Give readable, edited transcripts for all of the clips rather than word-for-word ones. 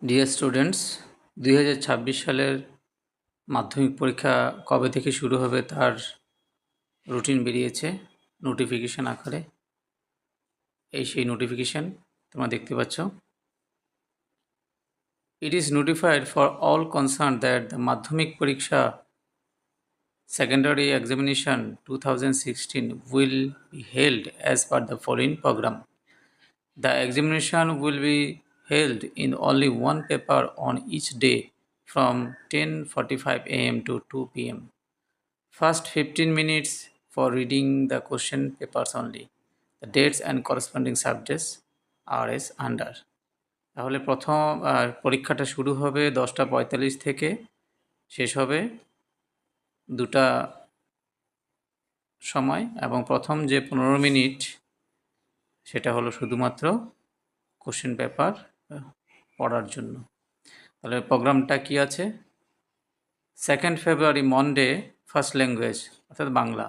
Dear students, 2026 সালের মাধ্যমিক পরীক্ষা কবে থেকে শুরু হবে তার রুটিন বেরিয়েছে নোটিফিকেশান আকারে। এই সেই নোটিফিকেশান তোমরা দেখতে পাচ্ছ। It is notified for all concerned that the মাধ্যমিক পরীক্ষা secondary examination 2016 will be held as per the following program. The examination will be held in only one paper on each day from 10:45 a.m. to 2 p.m. First 15 minutes for reading the question papers only. The dates and corresponding subjects are as under. তাহলে প্রথম পরীক্ষাটা শুরু হবে 10:45 থেকে, শেষ হবে 2টা সময়, এবং প্রথম যে 15 মিনিট সেটা হলো শুধুমাত্র কোশ্চেন পেপার পড়ার জন্য। তাহলে প্রোগ্রামটা কি আছে? 2nd February Monday first language অর্থাৎ Bangla.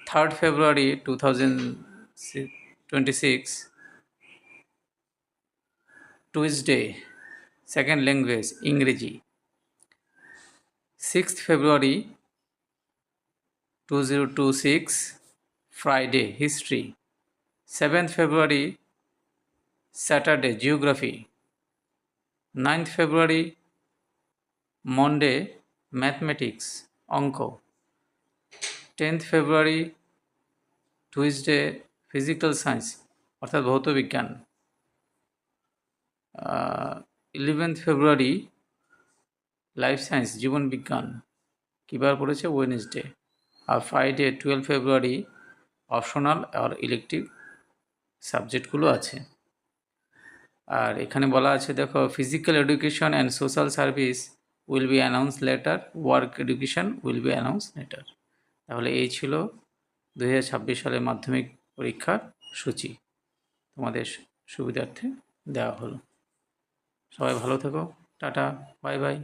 3rd February 2026 Tuesday second language ইংরেজি। 6th February 2026 Friday history. 7th February Saturday geography. 9th February Monday mathematics অঙ্ক। 10th February Tuesday physical science অর্থাৎ ভৌতবিজ্ঞান। 11th February লাইফ সায়েন্স জীবনবিজ্ঞান। কীবার পড়েছে? Wednesday. আর Friday 12 February optional আর ইলেকটিভ সাবজেক্টগুলো আছে। আর এখানে বলা আছে দেখো, physical education and social service will be announce later, work education will be announce letter. তাহলে এই ছিল 2026 সালের মাধ্যমিক পরীক্ষার সূচি, তোমাদের সুবিধার্থে দেওয়া হলো। সবাই ভালো থেকো, টাটা, বাই বাই।